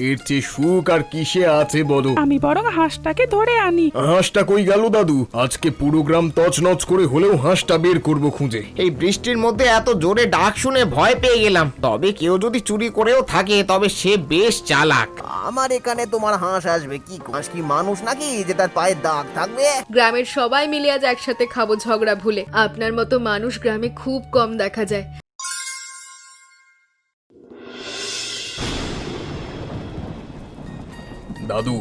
এর চেয়ে সুখ আর কিসে আছে বলো? আমি বরং হাঁসটাকে ধরে আনি। হাঁসটা কই গেল দাদু? আজকে পুরো গ্রাম তছনছ করে হলেও হাঁসটা বের করব খুঁজে। এই বৃষ্টির মধ্যে এত জোরে ডাক শুনে ভয় পেয়ে গেলাম। তবে কেউ যদি চুরি করেও থাকে তবে সে বেশ চালাক। আমার এখানে তোমার হাঁস আসবে কি? হাঁস কি মানুষ নাকি যে তার পায়ে দাগ থাকবে? গ্রামের সবাই মিলে আজ একসাথে খাবো ঝগড়া ভুলে। আপনার মতো মানুষ গ্রামে খুব কম দেখা যায়। দাদু,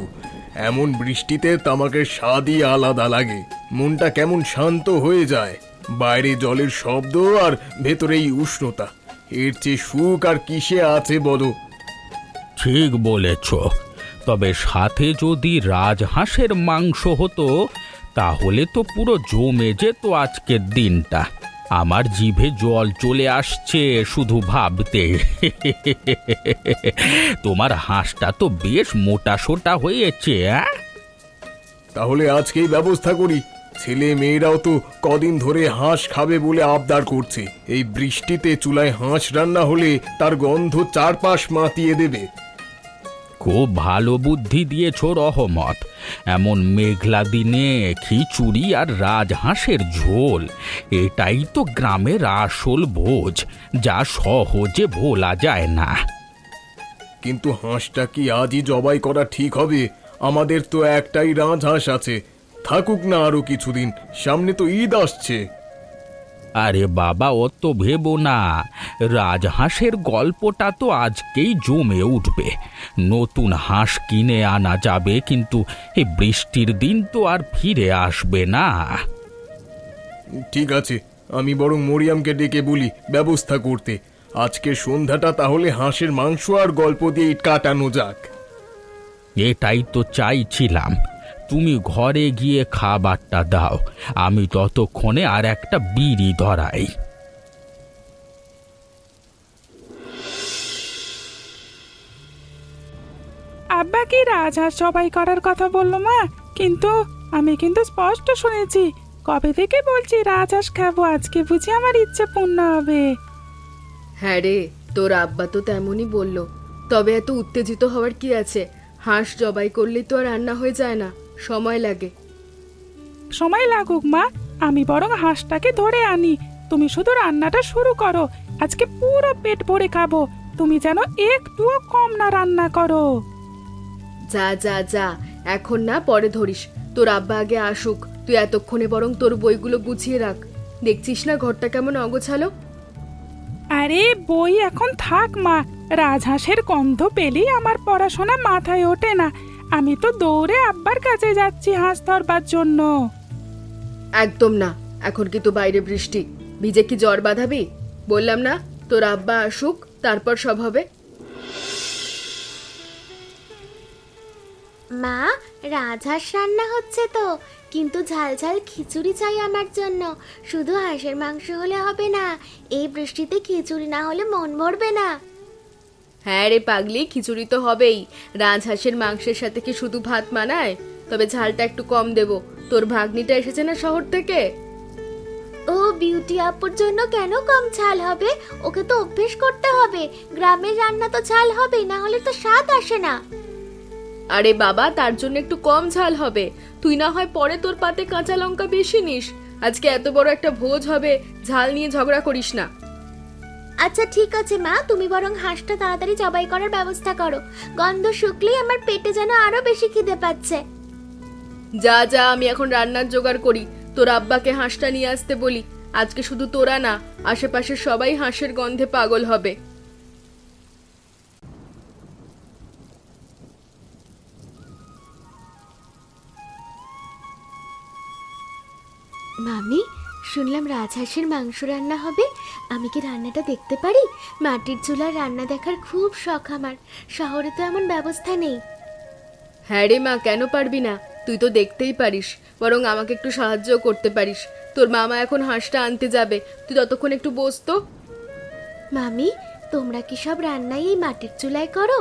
এমন বৃষ্টিতে তামাকের স্বাদই আলাদা লাগে। মনটা কেমন শান্ত হয়ে যায়। বাইরে জলের শব্দ আর ভেতরেই উষ্ণতা। এর চেয়ে সুখ আর কিসে আছে বলো? ঠিক বলেছ, তবে সাথে যদি রাজহাঁসের মাংস হতো তাহলে তো পুরো জমে যেত আজকের দিনটা। আমার জিভে জল চলে আসছে শুধু ভাবতে। তোমার হাঁসটা তো বেশ মোটা সোটা হয়েছে। তাহলে আজকেই ব্যবস্থা করি। ছেলে মেয়েরাও তো কদিন ধরে হাঁস খাবে বলে আবদার করছে। এই বৃষ্টিতে চুলায় হাঁস রান্না হলে তার গন্ধ চারপাশ মাতিয়ে দেবে। খুব ভালো বুদ্ধি দিয়েছ রহমত। এমন মেঘলা দিনে খিচুড়ি আর রাজহাঁসের ঝোল, এটাই তো গ্রামের আসল ভোজ, যা সহজে ভোলা যায় না। কিন্তু হাঁসটা কি আজই জবাই করা ঠিক হবে? আমাদের তো একটাই রাজহাঁস আছে। থাকুক না আরো কিছুদিন, সামনে তো ঈদ আসছে। আরে বাবা, অত ভেবো না। রাজহাঁসের গল্পটা তো আজকেই জমে উঠবে। নতুন হাঁস কিনে আনা যাবে, কিন্তু এই বৃষ্টির দিন তো আর ফিরে আসবে না। ঠিক আছে, আমি বরং মরিয়ামকে ডেকে বলি ব্যবস্থা করতে। আজকের সন্ধ্যাটা তাহলে হাঁসের মাংস আর গল্প দিয়ে কাটানো যাক। এটাই তো চাইছিলাম। তুমি ঘরে গিয়ে খাবারটা দাও, আমি ততক্ষণে আর একটা বিড়ি ধরাই। আব্বা কি রাজহাঁস জবাই করার কথা বললো মা? কিন্তু আমি কিন্তু স্পষ্ট শুনেছি, কবে থেকে বলছি রাজহাঁস খাবো, আজকে বুঝি আমার ইচ্ছে পূর্ণ হবে। হ্যাঁ রে, তোর আব্বা তো তেমনই বললো। তবে এত উত্তেজিত হওয়ার কি আছে? হাঁস জবাই করলেই তো আর রান্না হয়ে যায় না, সময় লাগে। সময় লাগুক মা, আমি বরং হাঁসটাকে ধরে আনি। তুমি শুধু রান্নাটা শুরু করো, আজকে পুরো পেট ভরে খাবো। তুমি যেন একটুও কম না রান্না করো। যা যা যা, এখন না, পরে ধরিস। তোর আব্বা আগে আসুক। তুই এতক্ষণে বরং তোর বইগুলো গুছিয়ে রাখ। দেখছিস না ঘরটা কেমন অগোছালো? আরে বই এখন থাক মা, রাজহাঁসের গন্ধ পেলেই আমার পড়াশোনা মাথায় ওঠে না। আমি তো দৌড়ে আব্বার কাছে যাচ্ছি হাঁস ধরবার জন্য। একদম না, এখন কিন্তু বাইরে বৃষ্টি, ভিজে কি জ্বর বাঁধাবি? বললাম না, তোর আব্বা আসুক, তারপর সব হবে। মা, রাজহাঁস রান্না হচ্ছে তো, কিন্তু ঝাল ঝাল খিচুড়ি চাই আমার জন্য। শুধু হাঁসের মাংস হলে হবে না, এই বৃষ্টিতে খিচুড়ি না হলে মন ভরবে না। হ্যাঁ রে পাগলি, খিচুড়ি তো হবেই। রাজহাঁসের মাংসের সাথে কি শুধু ভাত মানায়? তবে ঝালটা একটু কম দেবো। তোর ভাগ্নিটা এসেছে না শহর থেকে। ও বিউটি আপুর জন্য কেন কম ঝাল হবে? ওকে তো অভ্যেস করতে হবে। গ্রামের রান্না তো ঝাল হবে, না হলে তো স্বাদ আসে না। আরে বাবা, তার জন্য একটু কম ঝাল হবে। তুই না হয় পরে তোর পাতে কাঁচা লঙ্কা বেশি নিস। আজকে এত বড় একটা ভোজ হবে, ঝাল নিয়ে ঝগড়া করিস না। আচ্ছা ঠিক আছে মা, তুমি বরং হাঁসটা তাড়াতাড়ি জবাই করার ব্যবস্থা করো। গন্ধ শুকলেই আমার পেটে যেন আরো বেশি খিদে পাচ্ছে। যা যা, আমি এখন রান্নার জোগাড় করি। তোর আব্বাকে হাঁসটা নিয়ে আসতে বলি। আজকে শুধু তোরা না, আশেপাশের সবাই হাঁসের গন্ধে পাগল হবে। মামি, শুনলাম রাজহাঁসের মাংস রান্না হবে। আমি কি রান্নাটা দেখতে পারি? মাটির চুলার রান্না দেখার খুব শখ আমার। শহরে তো এমন ব্যবস্থা নেই। হ্যাঁ রে মা, কেন পারবি না? তুই তো দেখতেই পারিস, বরং আমাকে একটু সাহায্য করতে পারিস। তোর মামা এখন হাঁসটা আনতে যাবে, তুই ততক্ষণ একটু বস তো। মামি, তোমরা কি সব রান্নাই এই মাটির চুলায় করো?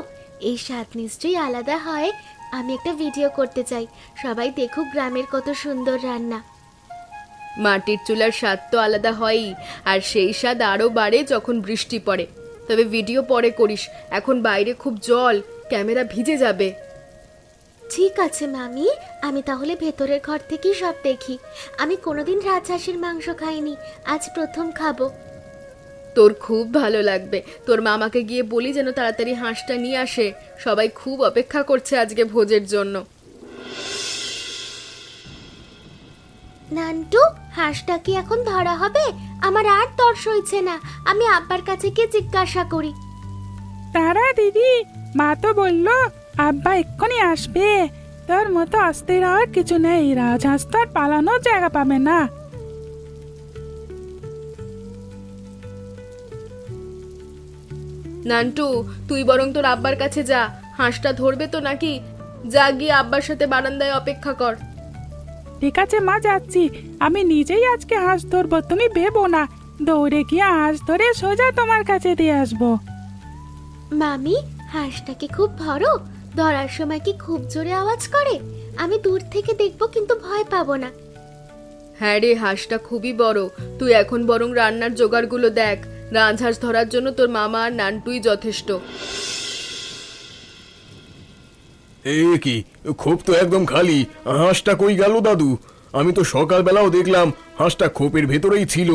এই স্বাদ নিশ্চয়ই আলাদা হয়। আমি একটা ভিডিও করতে চাই, সবাই দেখুক গ্রামের কত সুন্দর রান্না। মাটির চুলার স্বাদ তো আলাদা হয়ই, আর সেই স্বাদ আরও বাড়ে যখন বৃষ্টি পড়ে। তবে ভিডিও পরে করিস, এখন বাইরে খুব জল, ক্যামেরা ভিজে যাবে। ঠিক আছে মামি, আমি তাহলে ভেতরের ঘর থেকেই সব দেখি। আমি কোনোদিন রাজহাঁসের মাংস খাইনি, আজ প্রথম খাবো। তোর খুব ভালো লাগবে। তোর মামাকে গিয়ে বলি যেন তাড়াতাড়ি হাঁসটা নিয়ে আসে, সবাই খুব অপেক্ষা করছে আজকে ভোজের জন্য। নান্টু, হাঁসটা কি এখন ধরা হবে? আমার আর তর সইছে না, আমি আব্বার কাছে গিয়ে জিজ্ঞাসা করি। তারা দিদি, মা তো বললো আব্বা এক্ষুনি আসবে। তোর মতো অস্থির হওয়ার কিছু নেই, রাজহাঁস তো আর পালানোর জায়গা পাবে না। নান্টু, তুই বরং তোর আব্বার কাছে যা। হাঁসটা ধরবে তো নাকি? যা গিয়ে আব্বার সাথে বারান্দায় অপেক্ষা কর। ঠিক আছে মা, যাচ্ছি। আমি নিজেই আজকে হাঁস ধরবো, তুমি ভেবো না। দৌড়ে গিয়ে হাঁস ধরে সোজা তোমার কাছে দিয়ে আসবো। মামি, হাঁসটা কি খুব বড়? ধরার সময় কি খুব জোরে আওয়াজ করে? আমি দূর থেকে দেখবো, কিন্তু ভয় পাবো না। হ্যাঁ রে, হাঁসটা খুবই বড়। তুই এখন বরং রান্নার জোগাড়গুলো দেখ। রাজহাঁস ধরার জন্য তোর মামা আর নান্টুই যথেষ্ট। এ কি, খোপ তো একদম খালি। হাঁসটা কই গেল দাদু? আমি তো সকালবেলাও দেখলাম হাঁসটা খোপের ভেতরেই ছিল।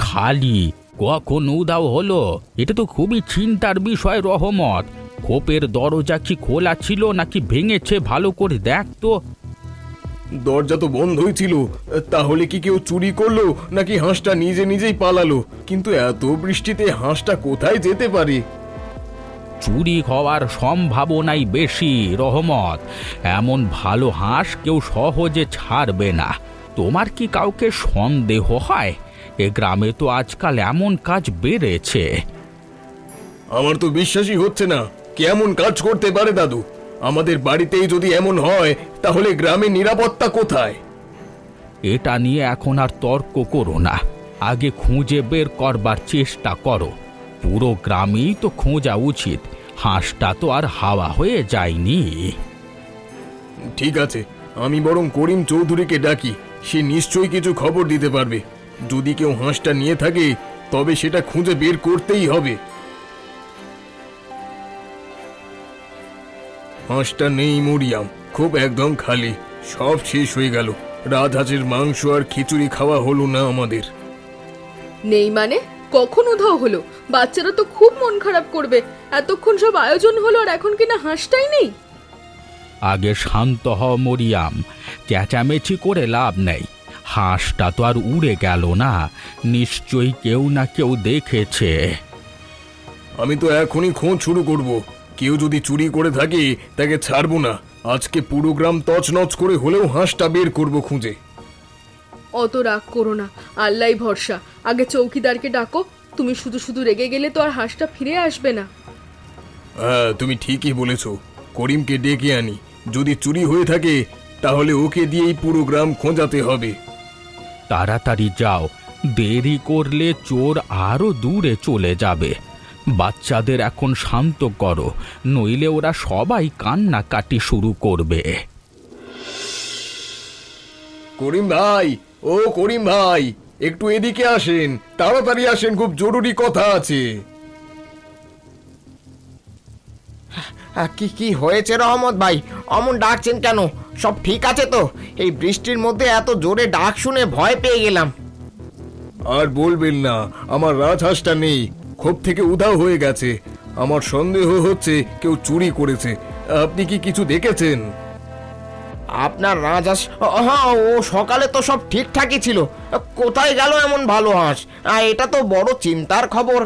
খালি কখন উদাও হলো? এটা তো খুবই চিন্তার বিষয় রহমত। খোপের দরজা কি খোলা ছিল নাকি ভেঙেছে? ভালো করে দেখ তো। দরজা তো বন্ধই ছিল। তাহলে কি কেউ চুরি করলো নাকি হাঁসটা নিজে নিজেই পালালো? কিন্তু এত বৃষ্টিতে হাঁসটা কোথায় যেতে পারে? চুরি হওয়ার সম্ভাবনাই বেশি রহমত। এমন ভালো হাঁস কেউ সহজে ছাড়বে না। তোমার কি কাউকে সন্দেহ হয়? এ গ্রামে তো আজকাল এমন কাজ বেড়েছে। আমার তো বিশ্বাসই হচ্ছে না। কেমন কাজ করতে পারে দাদু? আমাদের বাড়িতেই যদি এমন হয় তাহলে গ্রামে নিরাপত্তা কোথায়? এটা নিয়ে এখন আর তর্ক করো না, আগে খুঁজে বের করবার চেষ্টা করো। পুরো গ্রামেই তো খোঁজা উচিত। হাঁসটা তো আর হাওয়া হয়ে যায়নি। ঠিক আছে, আমি বরং করিম চৌধুরীকে ডাকি। সে নিশ্চয়ই কিছু খবর দিতে পারবে। যদি কেউ হাঁসটা নিয়ে থাকে তবে সেটা খুঁজে বের করতেই হবে। হাঁসটা নেই মরিয়াম, খুব একদম খালি। সব শেষ হয়ে গেল। রাজহাঁসের মাংস আর খিচুড়ি খাওয়া হলো না আমাদের। নেই মানে? কখন উধাও হলো? বাচ্চারা তো খুব মন খারাপ করবে। এতক্ষণ সব আয়োজন হলো আর এখন কিনা হাঁসটাই নেই। আগে শান্ত হও মরিয়াম, চেঁচামেচি করে লাভ নেই। হাঁসটা তো আর উড়ে গেল না, নিশ্চয়ই কেউ না কেউ দেখেছে। আমি তো এখনই খোঁজ শুরু করব। কেউ যদি চুরি করে থাকে তাকে ছাড়বো না। আজকে পুরো গ্রাম তছনছ করে হলেও হাঁসটা বের করব খুঁজে। অত রাগ করো না, আল্লাহই ভরসা। আগে চৌকিদারকে ডাকো। তুমি শুধু শুধু রেগে গেলে তো আর হাঁসটা ফিরে আসবে না। হ্যাঁ, তুমি ঠিকই বলেছ। করিমকে ডেকে আনি। যদি চুরি হয়ে থাকে তাহলে ওকে দিয়েই পুরো গ্রাম খোঁজাতে হবে। তাড়াতাড়ি যাও, দেরি করলে চোর আরো দূরে চলে যাবে। বাচ্চাদের এখন শান্ত করো, নইলে ওরা সবাই কান্নাকাটি শুরু করবে। করিম ভাই, ও করিম ভাই, একটু এদিকে আসেন। তাড়াতাড়ি আসেন, খুব জরুরি কথা আছে। কি কি হয়েছে রহমত ভাই? অমন ডাকছেন কেন? সব ঠিক আছে তো? এই বৃষ্টির মধ্যে এত জোরে ডাক শুনে ভয় পেয়ে গেলাম। আর বলবেন না, আমার রাজহাঁসটা নেই, খোপ থেকে উধাও হয়ে গেছে। আমার সন্দেহ হচ্ছে কেউ চুরি করেছে। আপনি কি কিছু দেখেছেন? আপনার রাজহাঁস? হ্যাঁ, ও সকালে তো সব ঠিকঠাকই ছিল। কোথায় গেল এমন ভালো হাঁস? এটা তো বড় চিন্তার খবর।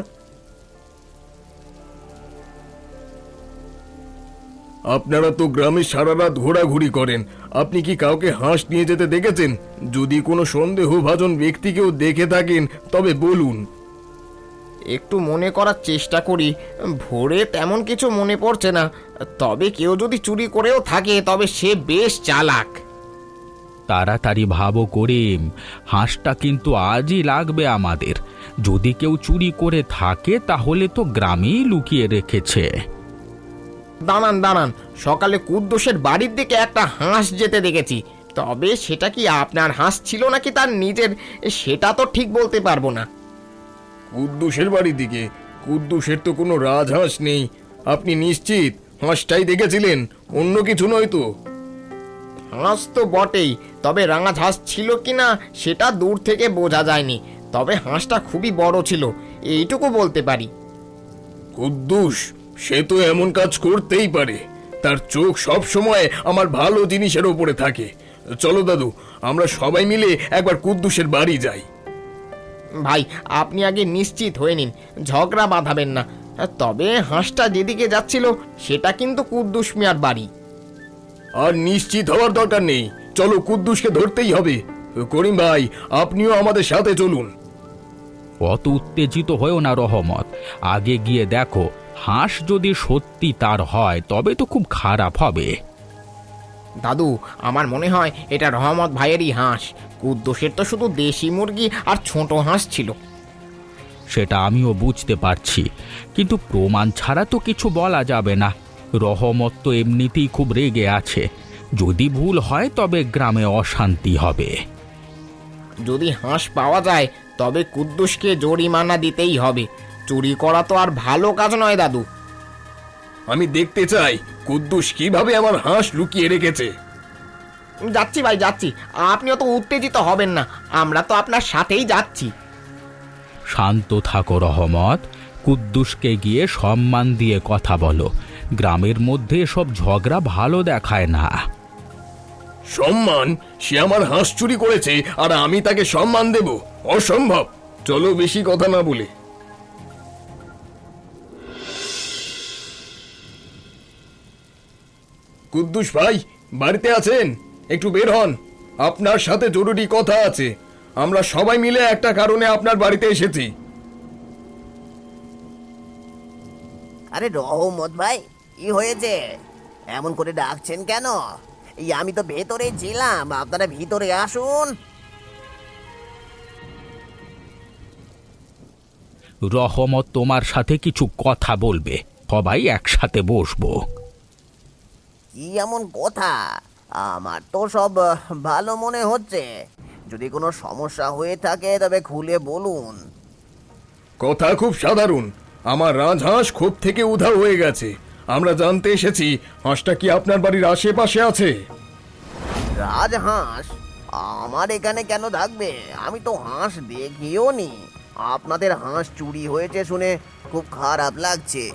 আপনারা তো গ্রামে সারা রাত ঘোরাঘুরি করেন। আপনি কি কাউকে হাঁস নিয়ে যেতে দেখেছেন? যদি কোনো সন্দেহভাজন ব্যক্তিকেও দেখে থাকেন তবে বলুন। একটু মনে করার চেষ্টা করি। ভোরে তেমন কিছু মনে পড়ছে না। তবে কেউ যদি চুরি করেও থাকে তবে সে বেশ চালাক। তাড়াতাড়ি ভাবো করিম, হাঁসটা কিন্তু আজই লাগবে আমাদের। যদি কেউ চুরি করে থাকে তাহলে তো গ্রামেই লুকিয়ে রেখেছে। দাঁড়ান দাঁড়ান, সকালে কুদ্দুসের বাড়ির দিকে একটা হাঁস যেতে দেখেছি। তবে সেটা কি আপনার হাঁস ছিল নাকি তার নিজের, সেটা তো ঠিক বলতে পারবো না। কুদ্দুসের বাড়ির দিকে? কুদ্দুসের তো কোনো রাজহাঁস নেই। আপনি নিশ্চিত হাঁসটাই দেখেছিলেন, অন্য কিছু নয় তো? হাঁস তো বটেই, তবে রাজহাঁস ছিল কিনা সেটা দূর থেকে বোঝা যায়নি। তবে হাঁসটা খুবই বড় ছিল, এইটুকু বলতে পারি। কুদ্দুস সে তো এমন কাজ করতেই পারে, তার চোখ সব সময় আমার ভালো জিনিসের উপরে থাকে। চলো দাদু, আমরা সবাই মিলে একবার কুদ্দুসের বাড়ি যাই। ভাই, আপনি আগে নিশ্চিত হয়ে নিন, ঝগড়া বাঁধাবেন না। তবে হাঁসটা যেদিকে যাচ্ছিল সেটা কিন্তু কুদ্দুস মিয়ার বাড়ি। আর নিশ্চিত হওয়ার দরকার নেই, চলো কুদ্দুসকে ধরতেই হবে। করিম ভাই, আপনিও আমাদের সাথে চলুন। অত উত্তেজিত হয়েও না রহমত, আগে গিয়ে দেখো হাঁস যদি সত্যি তার হয় তবে তো খুব খারাপ হবে। দাদু, আমার মনে হয় এটা রহমত ভাইয়েরই হাঁস। কুদ্দুসের তো শুধু দেশি মুরগি আর ছোট হাঁস ছিল। সেটা আমিও বুঝতে পারছি, কিন্তু প্রমাণ ছাড়া তো কিছু বলা যাবে না। রহমত তো এমনিতেই খুব রেগে আছে, যদি ভুল হয় তবে গ্রামে অশান্তি হবে। যদি হাঁস পাওয়া যায় তবে কুদ্দুসকে জরিমানা দিতেই হবে। চুরি করা তো আর ভালো কাজ নয় দাদু। আমি দেখতে চাই কুদ্দুস কিভাবে আমার হাঁস লুকিয়ে রেখেছে। যাচ্ছি ভাই, যাচ্ছি। আপনিও তো উত্তেজিত হবেন না, আমরা তো আপনার সাথেই যাচ্ছি। শান্ত থাকো রহমত, কুদ্দুসকে গিয়ে সম্মান দিয়ে কথা বলো। গ্রামের মধ্যে সব ঝগড়া ভালো দেখায় না। সম্মান? সে আমার হাঁস চুরি করেছে আর আমি তাকে সম্মান দেব? অসম্ভব। চলো বেশি কথা না বলে। কুদ্দুস ভাই বাড়িতে আছেন? একটু বের হন, আপনার সাথে জরুরি কথা আছে। আমরা সবাই মিলে একটা কারণে আপনার বাড়িতে এসেছি। আরে রহমত ভাই, কি হয়েছে? এমন করে ডাকছেন কেন? এই আমি তো ভেতরে ছিলাম, আপনারা ভিতরে আসুন। রহমত তোমার সাথে কিছু কথা বলবে, সবাই একসাথে বসবো। কি এমন কথা? আমার তো সব ভালো মনে হচ্ছে। যদি কোনো সমস্যা হয়ে থাকে তবে খুলে বলুন। কথা খুব সাধারণ, আমার রাজহাঁস ক্ষোভ থেকে উধাও হয়ে গেছে। আমরা জানতে এসেছি হাঁসটা কি আপনার বাড়ির আশেপাশে আছে? রাজহাঁস আমার এখানে কেন থাকবে? আমি তো হাঁস দেখিও নি। আপনাদের হাঁস চুরি হয়েছে শুনে খুব খারাপ লাগছে।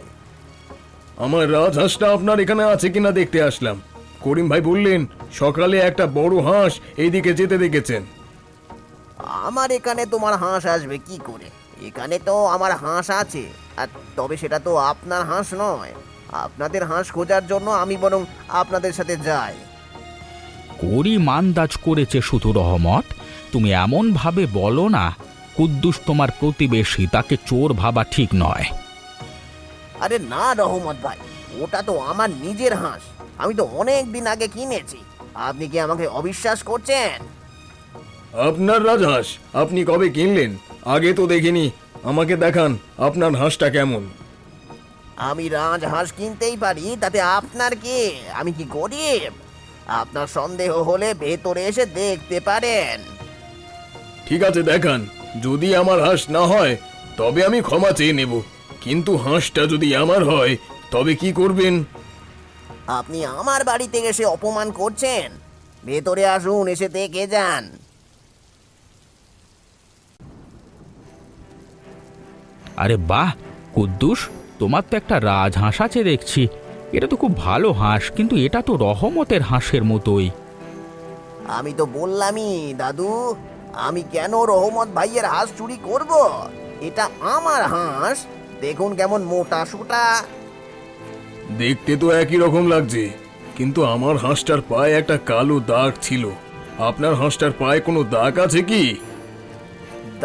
আমার রাজহাঁসটা আপনার এখানে আছে কিনা দেখতে আসলাম। করিম ভাই বললেন সকালে একটা বড় হাঁস এইদিকে যেতে দেখেছেন। আমার এখানে তোমার হাঁস আসবে কি করে? এখানে তো আমার হাঁস আছে, আর তবে সেটা তো আপনার হাঁস নয়। আপনাদের হাঁস খোঁজার জন্য আমি বরং আপনাদের সাথে যাই। করি মান্দাজ করেছে শুধু রহমত, তুমি এমন ভাবে বলো না। কুদ্দুস তোমার প্রতিবেশী, তাকে চোর ভাবা ঠিক নয়। আরে না রহমত ভাই, ওটা তো আমার নিজের হাঁস। আমি তো অনেক দিন আগে কিনেছি। আপনি কি আমাকে অবিশ্বাস করছেন? আপনার রাজহাঁস আপনি কবে কিনলেন? আগে তো দেখিনি। আমাকে দেখান আপনার হাঁসটা কেমন। আমি রাজহাঁস কিনতেই পারি, তাতে আপনার কি? আমি কি গরিব? আপনার সন্দেহ হলে ভেতরে এসে দেখতে পারেন। ঠিক আছে দেখান, যদি আমার হাঁস না হয় তবে আমি ক্ষমা চেয়ে নেব, কিন্তু হাঁসটা যদি আমার হয় তবে কি করবেন? আপনি আমার বাড়িতে এসে অপমান করছেন। ভেতরে আসুন, এসে দেখে যান। আরে বাহ কুদ্দুস, তোমার তো একটা রাজহাঁস আছে দেখছি। এটা তো খুব ভালো হাঁস, কিন্তু এটা তো রহমতের হাঁসের মতোই। আমি তো বললামই দাদু, আমি কেন রহমত ভাইয়ের হাঁস চুরি করব? এটা আমার হাঁস। দেখুন কেমন মোটা সোটা। দেখতে তো একই রকম লাগছে, কিন্তু আমার হাঁসটার পায়ে একটা কালো দাগ ছিল। আপনার হাঁসটার পায়ে কোনো দাগ আছে কি?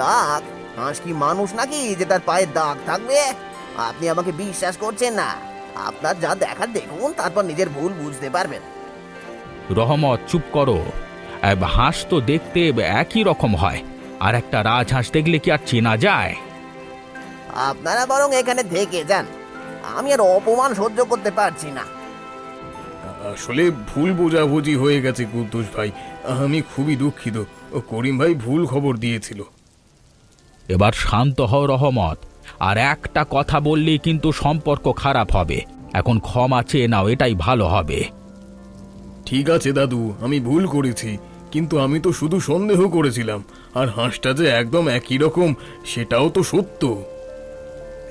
দাগ? হাঁস কি মানুষ নাকি যে তার পায়ে দাগ থাকবে? আপনি আমাকে বিশ্বাস করছেন না? আপনার যা দেখার দেখুন, তারপর নিজের ভুল বুঝতে পারবেন। রহমত চুপ করো। হাঁস তো দেখতে একই রকম হয়, আর একটা রাজহাঁস দেখলে কি আর চেনা যায়? আপনারা বরং এখানে থেকে যান। আমি আর অপমান সহ্য করতে পারছি না। আসলে ভুল বোঝাবুঝি হয়ে গেছে কুদ্দুস ভাই, আমি খুবই দুঃখিত। করিম ভাই ভুল খবর দিয়েছিল। এবার শান্ত হও রহমত, আর একটা কথা বললেই কিন্তু সম্পর্ক খারাপ হবে। এখন ক্ষমা চেয়ে নাও, এটাই ভালো হবে। ঠিক আছে দাদু, আমি ভুল করেছি, কিন্তু আমি তো শুধু সন্দেহ করেছিলাম, আর হাঁসটা যে একদম একই রকম সেটাও তো সত্য।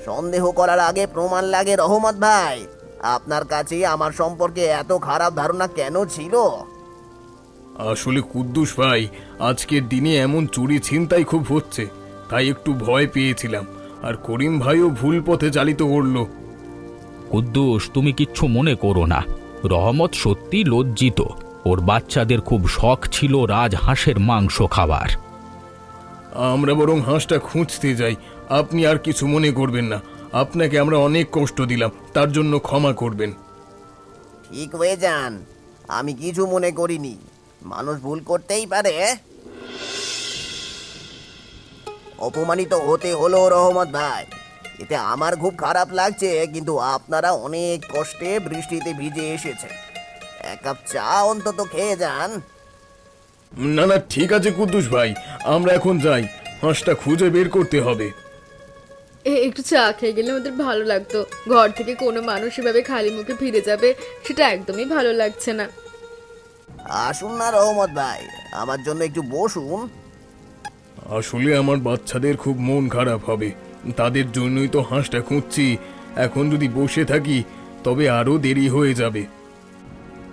সন্দেহ করার আগে প্রমাণ লাগে রহমত ভাই। আপনার কাছে আমার সম্পর্কে এত খারাপ ধারণা কেন ছিল? আসলে কুদ্দুস ভাই, আজকের দিনে এমন চুরি ছিনতাই খুব হচ্ছে, তাই একটু ভয় পেয়েছিলাম, আর করিম ভাইও ভুল পথে চালিত করলো। কুদ্দুস, তুমি কিচ্ছু মনে করো না। রহমত সত্যি লজ্জিত। ওর বাচ্চাদের খুব শখ ছিল রাজহাঁসের মাংস খাবার। আমরা বরং হাঁসটা খুঁজতে যাই, আপনি আর কিছু মনে করবেন না। আপনাকে আমরা অনেক কষ্ট দিলাম, তার জন্য ক্ষমা করবেন। ঠিক হয়ে যান, আমি কিছু মনে করিনি। মানুষ ভুল করতেই পারে। অপমানিত হতে হলো রহমত ভাই, এতে আমার খুব খারাপ লাগছে, কিন্তু আপনারা অনেক কষ্টে বৃষ্টিতে ভিজে এসেছে। এক কাপ চা অন্তত খেয়ে যান। না না, ঠিক আছে কুদ্দুস ভাই, আমরা এখন যাই, হাঁসটা খুঁজে বের করতে হবে। একটু চা খেয়ে গেলে আমাদের ভালো লাগতো। ঘর থেকে কোনো মানুষ এভাবে খালি মুখে ফিরে যাবে, সেটা একদমই ভালো লাগছে না। আসুন না রহমত ভাই, আমার জন্য একটু বসুন। আসলে আমার বাচ্চাদের খুব মন খারাপ হবে, তাদের জন্যই তো হাঁসটা খুঁজছি। এখন যদি বসে থাকি তবে আরো দেরি হয়ে যাবে।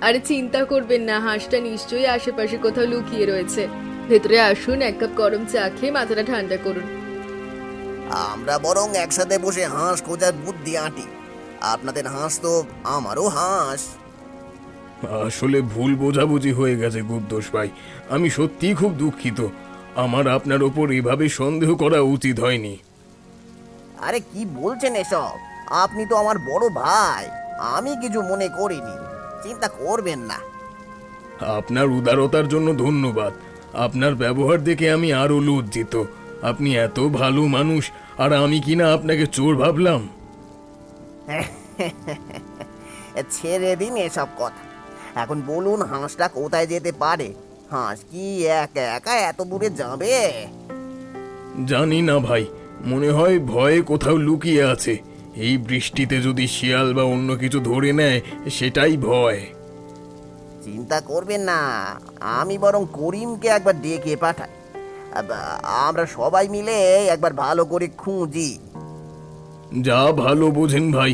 আরে চিন্তা করবেন না, হাঁসটা নিশ্চয়ই আশেপাশে কোথাও লুকিয়ে রয়েছে। ভেতরে আসুন, এক কাপ গরম চা খেয়ে মাথাটা ঠান্ডা করুন। আমরা বরং একসাথে বসে হাঁস খোঁজার বুদ্ধি আঁটি। আপনাদের হাঁস তো আমারও হাঁস। আসলে ভুল বোঝাবুঝি হয়ে গেছে কুদ্দুস ভাই, আমি সত্যিই খুব দুঃখিত। আমার আপনার ওপর এভাবে সন্দেহ করা উচিত হয়নি। আরে কি বলছেন এসব? আপনি তো আমার বড় ভাই, আমি কিছু মনে করিনি, চিন্তা করবেন না। আপনার উদারতার জন্য ধন্যবাদ। আপনার ব্যবহার দেখে আমি আরো লজ্জিত। আপনি এত ভালো মানুষ, আর আমি কিনা আপনাকে চোর ভাবলাম। ছেড়ে দিন এসব কথা। এখন বলুন, হাঁসটা কোথায় যেতে পারে? হাঁস কি একা একা এত দূরে যাবে? জানি না ভাই, মনে হয় ভয়ে কোথাও লুকিয়ে আছে। এই বৃষ্টিতে যদি শিয়াল বা অন্য কিছু ধরে নেয়, সেটাই ভয়। চিন্তা করবেন না, আমি বরং করিমকে একবার ডেকে পাঠাই। আমরা সবাই মিলে একবার ভালো করে খুঁজি। যা ভালো বোঝেন ভাই।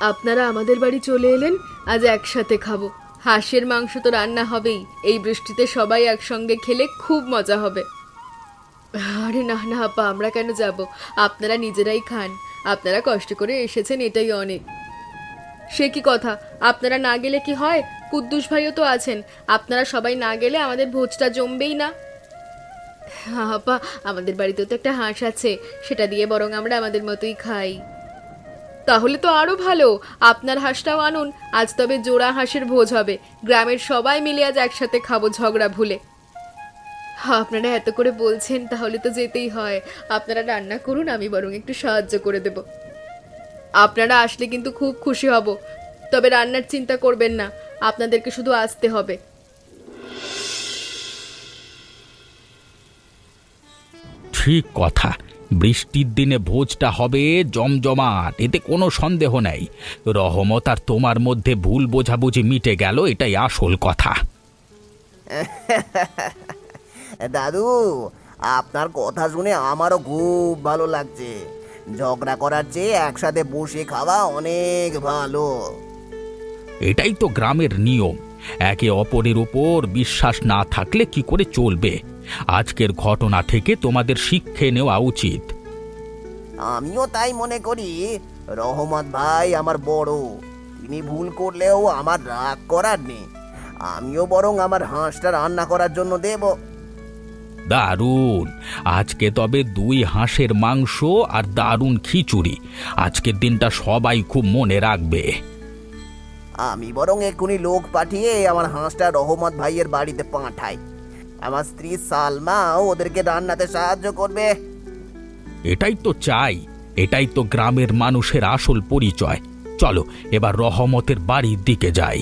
আপনারা আমাদের বাড়ি চলে এলেন, আজ একসাথে খাবো। হাঁসের মাংস তো রান্না হবেই, এই বৃষ্টিতে সবাই একসঙ্গে খেলে খুব মজা হবে। আরে না না আপা, আমরা কেন যাব? আপনারা নিজেরাই খান, আপনারা কষ্ট করে এসেছেন, এটাই অনেক। সে কি কথা, আপনারা না গেলে কি হয়? কুদ্দুস ভাইও তো আছেন, আপনারা সবাই না গেলে আমাদের ভোজটা জমবেই না। আপা, আমাদের বাড়িতেও তো একটা হাঁস আছে, সেটা দিয়ে বরং আমরা আমাদের মতোই খাই। তাহলে তো আরো ভালো, আপনার হাঁসটাও আনুন। আজ তবে জোড়া হাঁসের ভোজ হবে, গ্রামের সবাই মিলে আজ একসাথে খাবো ঝগড়া ভুলে। আপনারা এত করে বলছেন, তাহলে তো যেতেই হয়। আপনারা রান্না করুন, আমি বরং একটু সাহায্য করে দেব। আপনারা আসলে কিন্তু খুব খুশি হব, তবে রান্নার চিন্তা করবেন না, আপনাদেরকে শুধু আসতে হবে। ঠিক কথা, বৃষ্টির দিনে ভোজটা হবে জমজমাট, এতে কোনো সন্দেহ নেই। রহমত আর তোমার মধ্যে ভুল বোঝাবুঝি মিটে গেল, এটাই আসল কথা। দাদু, আপনার কথা শুনে আমারও খুব ভালো লাগছে। ঝগড়া করার চেয়ে একসাথে বসে খাওয়া অনেক ভালো। এটাই তো গ্রামের নিয়ম। একে অপরের উপর বিশ্বাস না থাকলে কি করে চলবে? আজকের ঘটনা থেকে তোমাদের শিক্ষা নেওয়া উচিত। আমিও তাই মনে করি। রহমত ভাই আমার বড়, তিনি ভুল করলেও আমার রাগ করার নেই। আমিও বরং আমার হাঁসটা রান্না করার জন্য দেব। দারুণ! আজকে তবে 2 হাঁসের মাংস আর দারুণ খিচুড়ি। আজকের দিনটা সবাই খুব মনে রাখবে। আমি বরং এক্ষুনি লোক পাঠিয়ে আমার হাঁসটা রহমত ভাইয়ের বাড়িতে পাঠাই। আমার স্ত্রী সালমা ওদেরকে রান্নাতে সাহায্য করবে। এটাই তো চাই, এটাই তো গ্রামের মানুষের আসল পরিচয়। চলো এবার রহমতের বাড়ির দিকে যাই।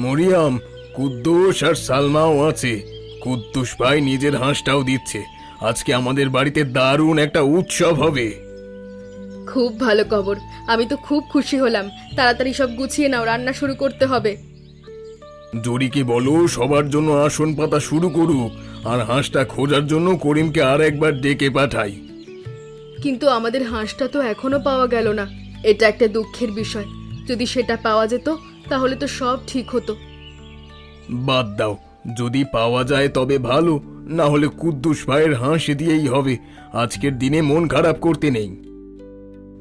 মরিয়াম, কুদ্দুস আর সালমাও আছে। কুদ্দুস ভাই নিজের হাঁসটাও দিচ্ছে। আজকে আমাদের বাড়িতে দারুণ একটা উৎসব হবে। খুব ভালো খবর, আমি তো খুব খুশি হলাম। তাড়াতাড়ি সব গুছিয়ে নাও, রান্না শুরু করতে হবে। জরিকে বলো সবার জন্য আসন পাতা শুরু করুক, আর হাঁসটা খোঁজার জন্য করিমকে আর একবার ডেকে পাঠাই। কিন্তু আমাদের হাঁসটা তো এখনো পাওয়া গেল না। এটা একটা দুঃখের বিষয়। যদি সেটা পাওয়া যেত তাহলে তো সব ঠিক হতো। বাদ দাও, যদি পাওয়া যায় তবে ভালো, না হলে কুদ্দুস ভাইয়ের হাঁস দিয়েই হবে। আজকের দিনে মন খারাপ করতে নেই।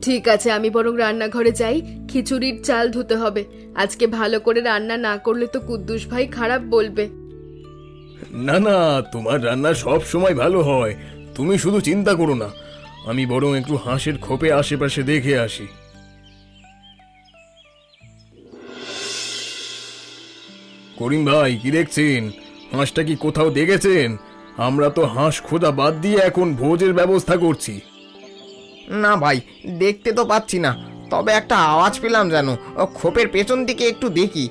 ঠিক আছে, আমি বরং রান্নাঘরে যাই। খিচুড়ির চাল ধুতে হবে। আজকে ভালো করে রান্না না করলে তো কুদ্দুস ভাই খারাপ বলবে। না না, তোমার রান্না সব সময় ভালো হয়, তুমি শুধু চিন্তা করো না। আমি বরং একটু হাঁসের খোপে আশেপাশে দেখে আসি। করিম ভাই, কি দেখছেন? হাঁসটা কি কোথাও দেখেছেন? আমরা তো হাঁস খোঁজা বাদ দিয়ে এখন ভোজের ব্যবস্থা করছি। না ভাই, দেখতে তো পাচ্ছি না, তবে একটা আওয়াজ পেলাম যেন। খোপের পেছন দিকে একটু দেখি।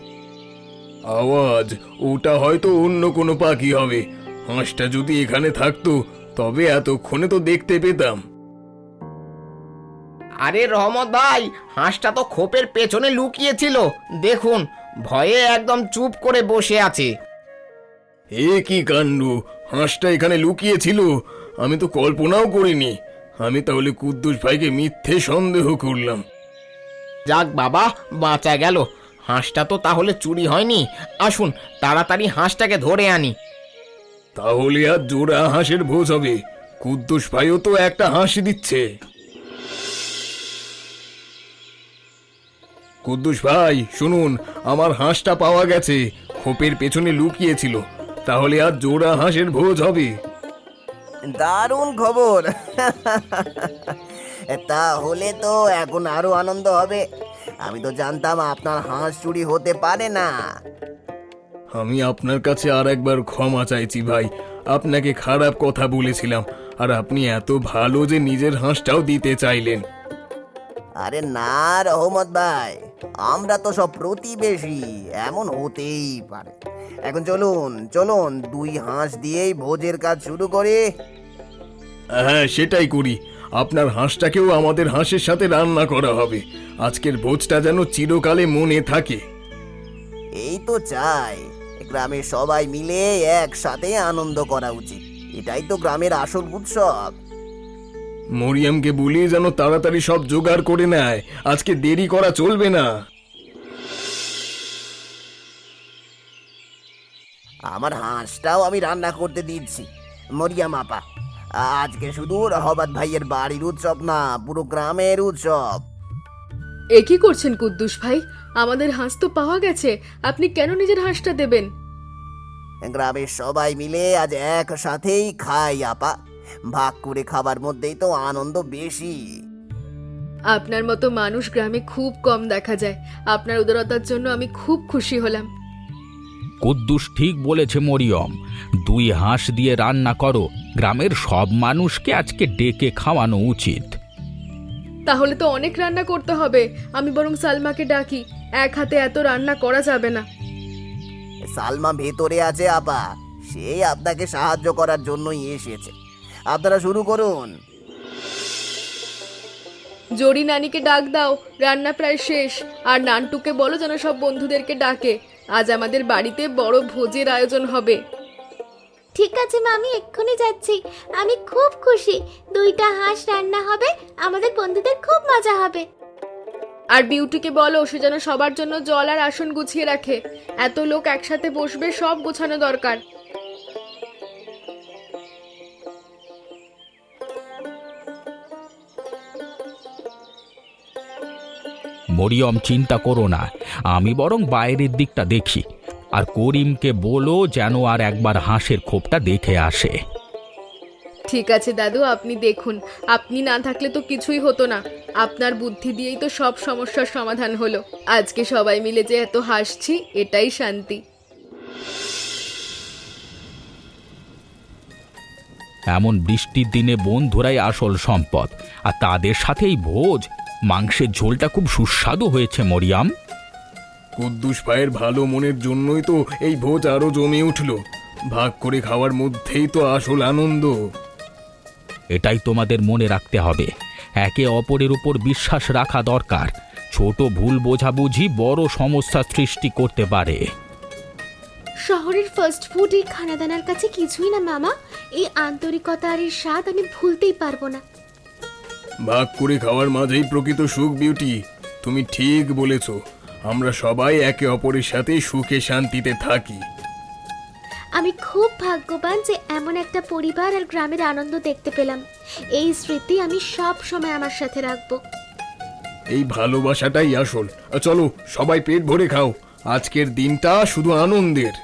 আওয়াজ? ওটা হয়তো অন্য কোনো পাখি হবে। হাঁসটা যদি এখানে থাকতো তবে এতক্ষণে তো দেখতে পেতাম। আরে রহমত ভাই, হাঁসটা তো খোপের পেছনে লুকিয়েছিল। দেখুন, ভয়ে একদম চুপ করে বসে আছে। এ কি কাণ্ড! হাঁসটা এখানে লুকিয়েছিল? আমি তো কল্পনাও করিনি। আমি তাহলে কুদ্দুস ভাইকে মিথ্যে সন্দেহ করলাম। যাক বাবা, বাঁচা গেল। হাঁসটা তো তাহলে চুরি হয়নি। আসুন তাড়াতাড়ি হাঁসটাকে ধরে আনি। তাহলে আর জোড়া হাঁসের ভোজ হবে। কুদ্দুস ভাইও তো একটা হাঁস দিচ্ছে। কুদ্দুস ভাই শুনুন, আমার হাঁসটা পাওয়া গেছে। খোপের পেছনে লুকিয়েছিল। তাহলে আর জোড়া হাঁসের ভোজ হবে। দারুণ খবর। তাহলে তো এখন আরো আনন্দ হবে। আমি তো জানতাম আপনার হাঁস চুরি হতে পারে না। আমি আপনার কাছে আর একবার ক্ষমা চাইছি ভাই। আপনাকে খারাপ কথা বলেছিলাম, আর আপনি এত ভালো যে নিজের হাঁসটাও দিতে চাইলেন। আরে না রহমত ভাই, আমরা তো সব প্রতিবেশী, এমন হতেই পারে। এখন চলুন চলুন, 2 হাঁস দিয়েই ভোজের কাজ শুরু করি। হ্যাঁ, সেটাই করি। আপনার হাঁসটাকেও আমাদের হাঁসের সাথে রান্না করা হবে। আজকের ভোজটা যেন চিরকালে মনে থাকে। এই তো চাই, গ্রামের সবাই মিলে একসাথে আনন্দ করা উচিত। এটাই তো গ্রামের আসল উৎসব। মরিয়মকে বলি যেন তাড়াতাড়ি সব জোগাড় করে নেয়। আজকে দেরি করা চলবে না। আমার হাঁসটাও আমি রান্না করতে দিচ্ছি। মরিয়াম আপা, আজকে শুধু রহমত ভাইয়ের বাড়ির উৎসব না, পুরো গ্রামের উৎসব। এ কি করছেন কুদ্দুস ভাই? আমাদের হাঁস তো পাওয়া গেছে, আপনি কেন নিজের হাঁসটা দেবেন? গ্রামের সবাই মিলে আজ একসাথেই খাই আপা। ভাগ করে খাবার মধ্যেই তো আনন্দ বেশি। আপনার মতো মানুষ গ্রামে খুব কম দেখা যায়। আপনার উদারতার জন্য আমি খুব খুশি হলাম। কুদ্দুস ঠিক বলেছে মরিয়ম। 2 হাঁস দিয়ে রান্না করো। গ্রামের সব মানুষকে আজকে ডেকে খাওয়ানো উচিত। তাহলে তো অনেক রান্না করতে হবে। আমি বরং সালমাকে ডাকি, এক হাতে এত রান্না করা যাবে না। সালমা ভেতরে আছে আপা, সে আপনাকে সাহায্য করার জন্যই এসেছে। আপনারা শুরু করুন। জরি নানিকে ডাক দাও, রান্না প্রায় শেষ। আর নান্টুকে বলো যেন সব বন্ধুদেরকে ডাকে। আজ আমাদের বাড়িতে বড় ভোজের আয়োজন হবে। ঠিক আছে মামি, এক্ষুনি যাচ্ছি। আমি খুব খুশি। 2টা হাঁস রান্না হবে, আমাদের বন্ধুদের খুব মজা হবে। আর বিউটিকে বলো সে যেন সবার জন্য জল আর আসন গুছিয়ে রাখে। এত লোক একসাথে বসবে, সব গোছানো দরকার। মরিয়ম, চিন্তা করো না, আমি বরং বাইরের দিকটা দেখি। আর করিমকে বলো যেন আর একবার হাঁসের খোপটা দেখে আসে। ঠিক আছে দাদু, আপনি দেখুন। আপনি না থাকলে তো কিছুই হতো না। আপনার বুদ্ধি দিয়েই তো সব সমস্যার সমাধান হলো। আজকে সবাই মিলে যে এত হাসছি, এটাই শান্তি। এমন বৃষ্টির দিনে বন্ধুরাই আসল সম্পদ, আর তাদের সাথেই ভোজ। মাংসের ঝোলটা খুব সুস্বাদু হয়েছে মরিয়ম। কুদ্দুস ভাইয়ের ভালো মনের জন্যই তো এই ভোজ আরো জমে উঠল। ভাগ করে খাওয়ার মধ্যেই তো আসল আনন্দ। এটাই তোমাদের মনে রাখতে হবে, একে অপরের উপর বিশ্বাস রাখা দরকার। ছোট ভুল বোঝাবুঝি বড় সমস্যা সৃষ্টি করতে পারে। শহরের ফাস্ট ফুড এই খানাদানার কাছে কিছুই না মামা। এই আন্তরিকতা আর এই স্বাদ আমি ভুলতেই পারবো না। ভাগ করে খাওয়ার মাঝেই প্রকৃত সুখ বিউটি। তুমি ঠিক বলেছ, আমরা সবাই একে অপরের সাথে সুখে শান্তিতে থাকি। আমি খুব ভাগ্যবান যে এমন একটা পরিবার আর গ্রামের আনন্দ দেখতে পেলাম। এই স্মৃতি আমি সব সময় আমার সাথে রাখবো। এই ভালোবাসাটাই আসল। চলো সবাই পেট ভরে খাও, আজকের দিনটা শুধু আনন্দের।